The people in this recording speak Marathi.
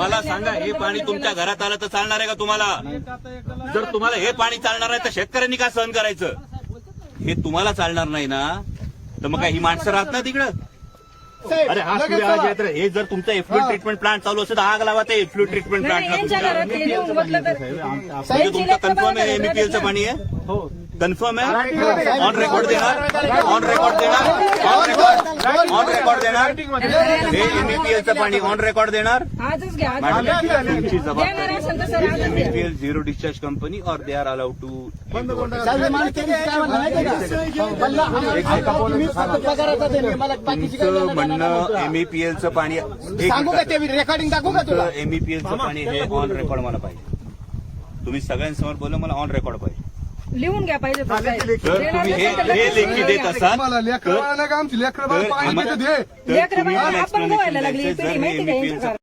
मला सांगा, हे पाणी तुमच्या घरात आलं तर चालणार आहे का तुम्हाला? जर तुम्हाला हे पाणी चालणार आहे तर शेतकऱ्यांनी का सहन करायचं? हे तुम्हाला चालणार नाही ना, तर मग काय ही माणसं राहत ना तिकडं? अरे हा सूर्य आज आहे, हे जर तुमचं एफ्लुएंट ट्रीटमेंट प्लांट चालू असेल तर आग लावा ते एफ्लुएंट ट्रीटमेंट प्लांटला. म्हणजे तुमचं कन्फर्म आहे एमईपीएलचं पाणी आहे? कन्फर्म आहे? ऑन रेकॉर्ड देणार, ऑन रेकॉर्ड देणार, ऑन रेकॉर्ड देणार, हे एमईपीएलचं पाणी ऑन रेकॉर्ड देणार. तुमची जबाबदारी एमईपीएल झिरो डिस्चार्ज कंपनी और दे आर अलाउड टू. तुमचं म्हणणं एमईपीएलचं पाणी रेकॉर्डिंग दाखवू का तुला? एमईपीएलचं पाणी हे ऑन रेकॉर्ड मला पाहिजे. तुम्ही सगळ्यांसमोर बोला, मला ऑन रेकॉर्ड पाहिजे. लिहून घ्या पाहिजे. जर तुम्ही हे लेखी देत असाल लेकरं आपण गोवायला लागली पिढी माहिती का यांचं?